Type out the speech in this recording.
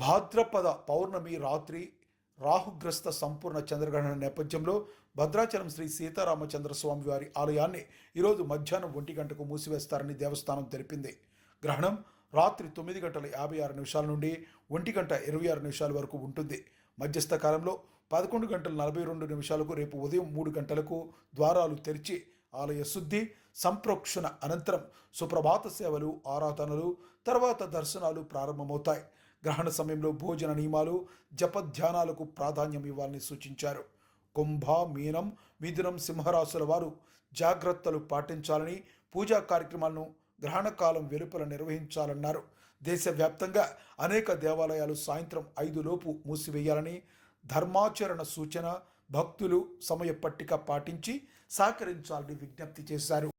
భాద్రపద పౌర్ణమి రాత్రి రాహుగ్రస్త సంపూర్ణ చంద్రగ్రహణ నేపథ్యంలో భద్రాచలం శ్రీ సీతారామచంద్ర స్వామి వారి ఆలయాన్ని ఈరోజు మధ్యాహ్నం 1 గంటకు మూసివేస్తారని దేవస్థానం తెలిపింది. గ్రహణం రాత్రి 9:56 నుండి 1:26 వరకు ఉంటుంది. మధ్యస్థ కాలంలో 11:42 రేపు ఉదయం 3 గంటలకు ద్వారాలు తెరిచి ఆలయ శుద్ధి సంప్రోక్షణ అనంతరం సుప్రభాత సేవలు, ఆరాధనలు, తర్వాత దర్శనాలు ప్రారంభమవుతాయి. గ్రహణ సమయంలో భోజన నియమాలు, జపధ్యానాలకు ప్రాధాన్యం ఇవ్వాలని సూచించారు. కుంభ, మీనం, మిథునం, సింహరాశుల వారు జాగ్రత్తలు పాటించాలని, పూజా కార్యక్రమాలను గ్రహణకాలం వెలుపల నిర్వహించాలన్నారు. దేశవ్యాప్తంగా అనేక దేవాలయాలు సాయంత్రం 5 లోపు మూసివేయాలని ధర్మాచరణ సూచన, భక్తులు సమయ పట్టిక పాటించి సహకరించాలని విజ్ఞప్తి చేశారు.